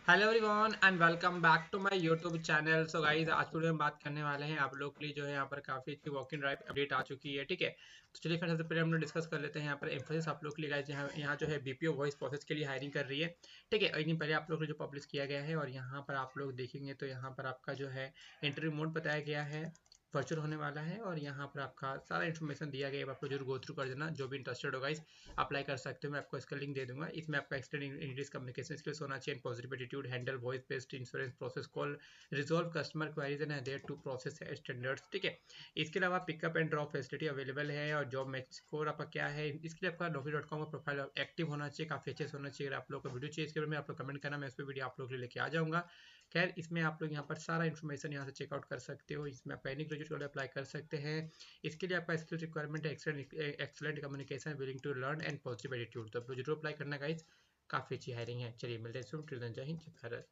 Hello everyone and welcome back to my YouTube channel. So guys, आज की video में बात करने वाले हैं आप लोग के लिए जो है यहाँ पर काफ़ी अच्छी वॉक इन ड्राइव अपडेट आ चुकी है। ठीक है, तो चलिए फिर सबसे पहले हम लोग डिस्कस कर लेते हैं यहाँ पर एम्फोसिस आप लोग के लिए। गाइस यहाँ जो है बीपीओ वॉइस प्रोसेस के लिए हायरिंग कर रही है। ठीक है, एक दिन पहले आप लोग को जो पब्लिश किया गया है और यहाँ पर आप लोग देखेंगे तो यहाँ पर आपका जो है इंटरव्यू मोड बताया गया है, वर्चुअल होने वाला है और यहाँ पर आपका सारा इन्फॉर्मेशन दिया गया है। आप लोग जरूर गो थ्रू कर देना, जो भी इंटरेस्टेड होगा इस अप्लाई कर सकते हो। मैं आपको इसका लिंक दे दूंगा। इसमें आपका एक्सटेंड इंग्लिश कम्युनिकेशन स्किल्स होना चाहिए, positive attitude, handle voice based insurance process call, resolve customer queries and other to process standards. ठीक है, इसके अलावा pickup and drop facility available है और जॉब मैच स्कोर आपका क्या है, इसके लिए आपका naukri.com का प्रोफाइल एक्टिव होना चाहिए, काफी अच्छे से होना चाहिए। अगर आप लोग को वीडियो चाहिए इसके बारे में आप लोग कमेंट करना, मैं उस पर वीडियो आप लोग के लिए लेके आ जाऊंगा। खैर, इसमें आप लोग यहाँ पर सारा इन्फॉर्मेशन यहाँ से चेकआउट कर सकते हो। इसमें आप एनी ग्रेजुएट वाले अप्लाई कर सकते हैं। इसके लिए आपका स्किल रिक्वायरमेंट है excellent communication, willing to learn and positive attitude. तो आप लोग जरूर अप्लाई करना गाइस, काफी अच्छी हायरिंग है। चलिए मिलते हैं, जय हिंद, जय भारत।